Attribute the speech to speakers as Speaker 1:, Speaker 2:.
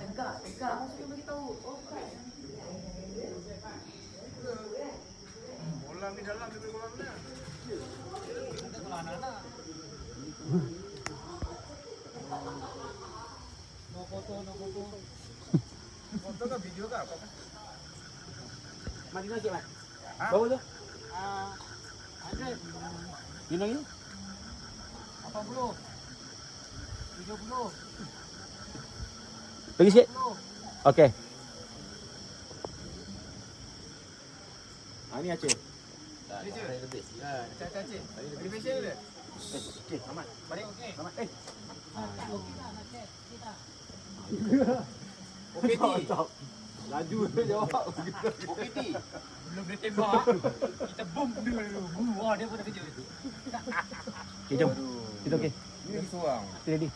Speaker 1: tegak. Maksudnya bagi tahu. Oh, bukan.
Speaker 2: Kolam di dalam lebih kolamnya.
Speaker 3: Ada kalau anak-anak. No foto.
Speaker 2: Foto ke video ke apa?
Speaker 3: Mati nasi, Mat.
Speaker 2: Hah?
Speaker 3: Bawa tu. Ada.
Speaker 4: Gini lagi?
Speaker 3: 80. 70.
Speaker 4: Lagi sikit. Okey.
Speaker 3: Ini Aceh.
Speaker 2: Cacik. Bagi facial dia.
Speaker 3: Okey, Ahmad.
Speaker 2: Balik okey.
Speaker 3: Ahmad.
Speaker 2: OPT.
Speaker 3: Laju dia jawab.
Speaker 2: OPT. Belum dia tembak. Kita boom dulu. Wah, dia pun dah kejut.
Speaker 4: Okey, jom. Kita okey.
Speaker 2: Ini lagi seorang.
Speaker 4: Kita ready.